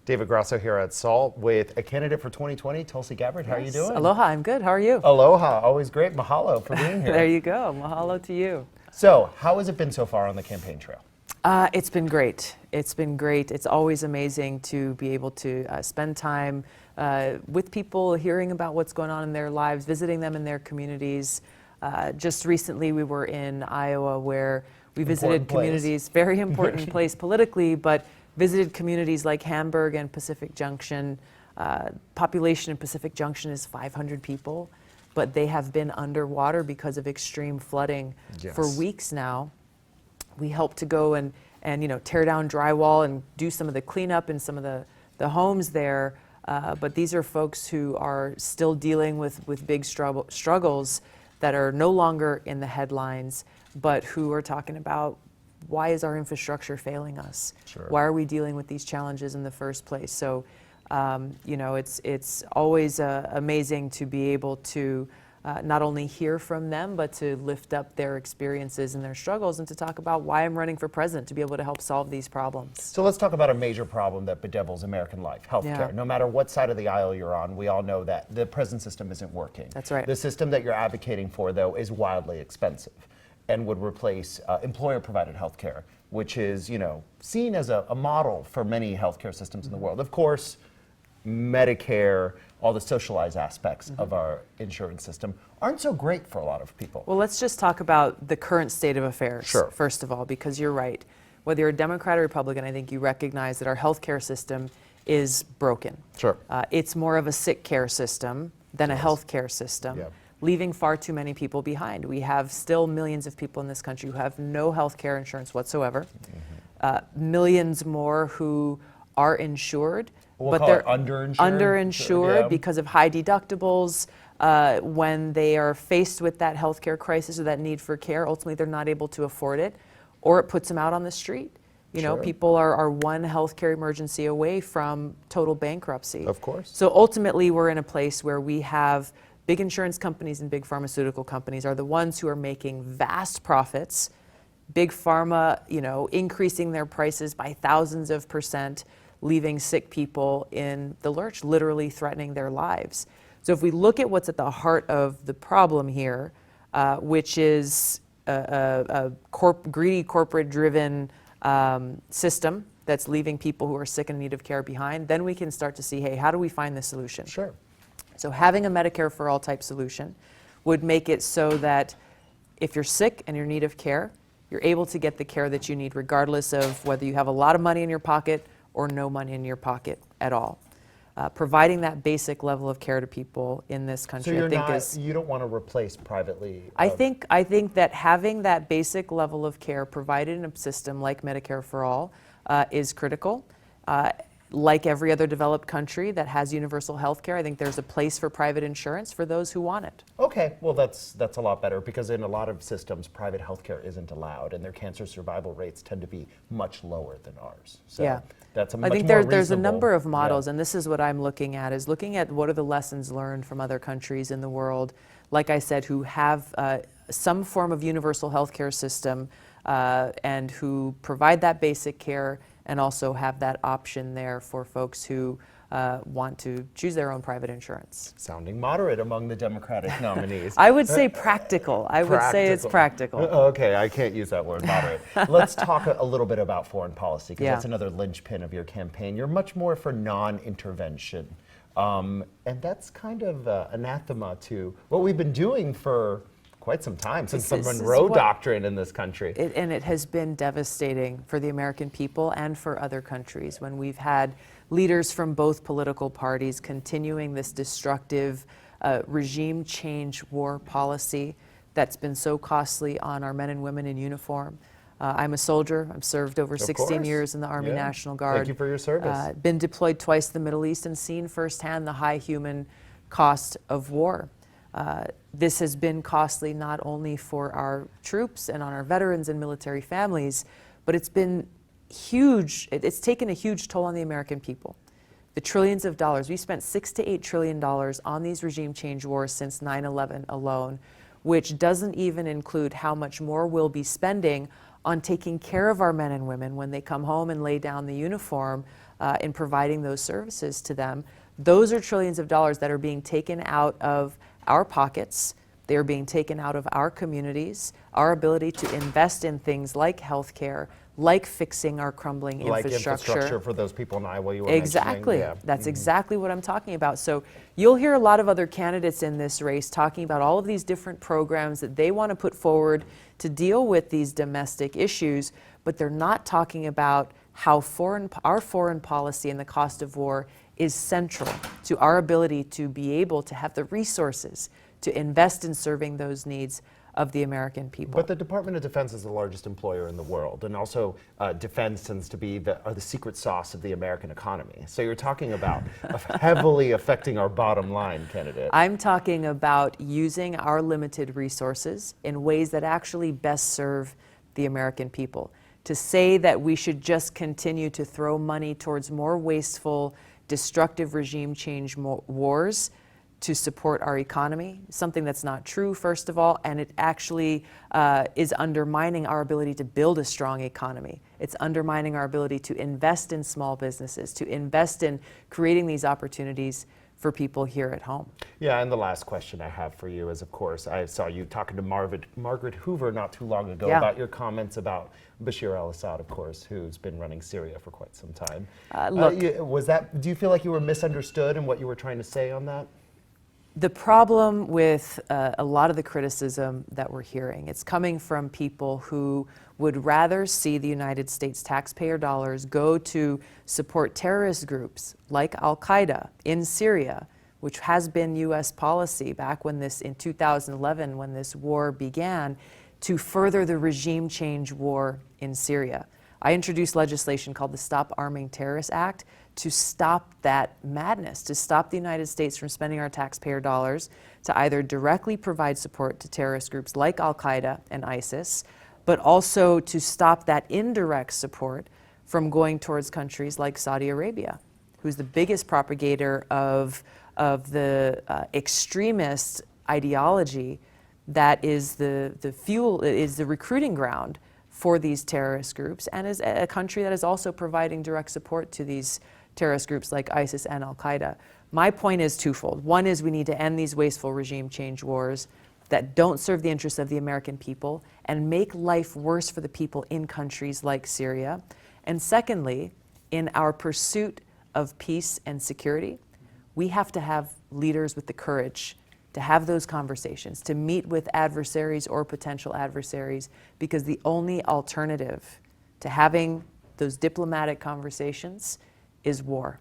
David Grasso here at SALT with a candidate for 2020, Tulsi Gabbard. How are you doing? Aloha, I'm good. How are you? Aloha, always great. Mahalo for being here. There you go. Mahalo to you. So, how has it been so far on the campaign trail? It's been great. It's been great. It's always amazing to be able to spend time with people, hearing about what's going on in their lives, visiting them in their communities. Just recently we were in Iowa where we visited communities, very important place politically, but visited communities like Hamburg and Pacific Junction. Population in Pacific Junction is 500 people, but they have been underwater because of extreme flooding for weeks now. We helped to go and tear down drywall and do some of the cleanup in some of the homes there. But these are folks who are still dealing with big struggles that are no longer in the headlines, but who are talking about, why is our infrastructure failing us? Sure. Why are we dealing with these challenges in the first place? So, it's always amazing to be able to not only hear from them, but to lift up their experiences and their struggles and to talk about why I'm running for president, to be able to help solve these problems. So let's talk about a major problem that bedevils American life, healthcare. Yeah. No matter what side of the aisle you're on, we all know that the present system isn't working. That's right. The system that you're advocating for, though, is wildly expensive and would replace employer-provided healthcare, which is, seen as a model for many healthcare systems in the world. Of course, Medicare, all the socialized aspects of our insurance system aren't so great for a lot of people. Well, let's just talk about the current state of affairs, Sure. first of all, because you're right. Whether you're a Democrat or Republican, I think you recognize that our healthcare system is broken. Sure. It's more of a sick care system than a healthcare system, leaving far too many people behind. We have still millions of people in this country who have no healthcare insurance whatsoever. Millions more who are insured, but they're underinsured because of high deductibles. When they are faced with that healthcare crisis or that need for care, ultimately they're not able to afford it, or it puts them out on the street. People are one healthcare emergency away from total bankruptcy. Of course. So ultimately we're in a place where we have big insurance companies and big pharmaceutical companies are the ones who are making vast profits. Big pharma, increasing their prices by thousands of %, leaving sick people in the lurch, literally threatening their lives. So if we look at what's at the heart of the problem here, which is a greedy, corporate-driven system that's leaving people who are sick and in need of care behind, then we can start to see, hey, how do we find the solution? Sure. So having a Medicare for all type solution would make it so that if you're sick and you're in need of care, you're able to get the care that you need regardless of whether you have a lot of money in your pocket or no money in your pocket at all. Providing that basic level of care to people in this country, So you don't want to replace privately? I think that having that basic level of care provided in a system like Medicare for All is critical. Like every other developed country that has universal health care, I think there's a place for private insurance for those who want it. Okay, well that's a lot better, because in a lot of systems, private health care isn't allowed, and their cancer survival rates tend to be much lower than ours. So that's a much I think more there's a reasonable- number of models, and this is what I'm looking at what are the lessons learned from other countries in the world, like I said, who have some form of universal health care system and who provide that basic care and also have that option there for folks who want to choose their own private insurance. Sounding moderate among the Democratic nominees. I would say practical. I would say it's practical. Okay, I can't use that word, moderate. Let's talk a little bit about foreign policy, because that's another linchpin of your campaign. You're much more for non-intervention. And that's kind of anathema to what we've been doing for quite some time, since the Monroe Doctrine in this country. And it has been devastating for the American people and for other countries when we've had leaders from both political parties continuing this destructive regime change war policy that's been so costly on our men and women in uniform. I'm a soldier. I've served over 16 years in the Army National Guard. Thank you for your service. Been deployed twice to the Middle East and seen firsthand the high human cost of war. This has been costly not only for our troops and on our veterans and military families, but it's been huge. It's taken a huge toll on the American people. The trillions of dollars. We spent $6 to $8 trillion on these regime change wars since 9/11 alone, which doesn't even include how much more we'll be spending on taking care of our men and women when they come home and lay down the uniform in providing those services to them. Those are trillions of dollars that are being taken out of our pockets. They are being taken out of our communities, our ability to invest in things like healthcare, like fixing our crumbling Like infrastructure. infrastructure for those people in Iowa you were Exactly. mentioning. Yeah. That's exactly what I'm talking about. So you'll hear a lot of other candidates in this race talking about all of these different programs that they want to put forward to deal with these domestic issues, but they're not talking about how our foreign policy and the cost of war is central to our ability to be able to have the resources to invest in serving those needs of the American people. But the Department of Defense is the largest employer in the world, and also defense tends to be the secret sauce of the American economy. So you're talking about heavily affecting our bottom line, candidate. I'm talking about using our limited resources in ways that actually best serve the American people. To say that we should just continue to throw money towards more wasteful, destructive regime change wars to support our economy, something that's not true, first of all, and it actually is undermining our ability to build a strong economy. It's undermining our ability to invest in small businesses, to invest in creating these opportunities for people here at home. Yeah, and the last question I have for you is, of course, I saw you talking to Margaret Hoover not too long ago about your comments about Bashar al-Assad, of course, who's been running Syria for quite some time. Do you feel like you were misunderstood in what you were trying to say on that? The problem with a lot of the criticism that we're hearing, it's coming from people who would rather see the United States taxpayer dollars go to support terrorist groups like Al-Qaeda in Syria, which has been U.S. policy back when in 2011, when this war began, to further the regime change war in Syria. I introduced legislation called the Stop Arming Terrorists Act to stop that madness, to stop the United States from spending our taxpayer dollars to either directly provide support to terrorist groups like Al-Qaeda and ISIS, but also to stop that indirect support from going towards countries like Saudi Arabia, who's the biggest propagator of the extremist ideology that is the fuel, is the recruiting ground for these terrorist groups, and is a country that is also providing direct support to these terrorist groups like ISIS and Al-Qaeda. My point is twofold. One is we need to end these wasteful regime change wars that don't serve the interests of the American people and make life worse for the people in countries like Syria. And secondly, in our pursuit of peace and security, we have to have leaders with the courage to have those conversations, to meet with adversaries or potential adversaries, because the only alternative to having those diplomatic conversations is war.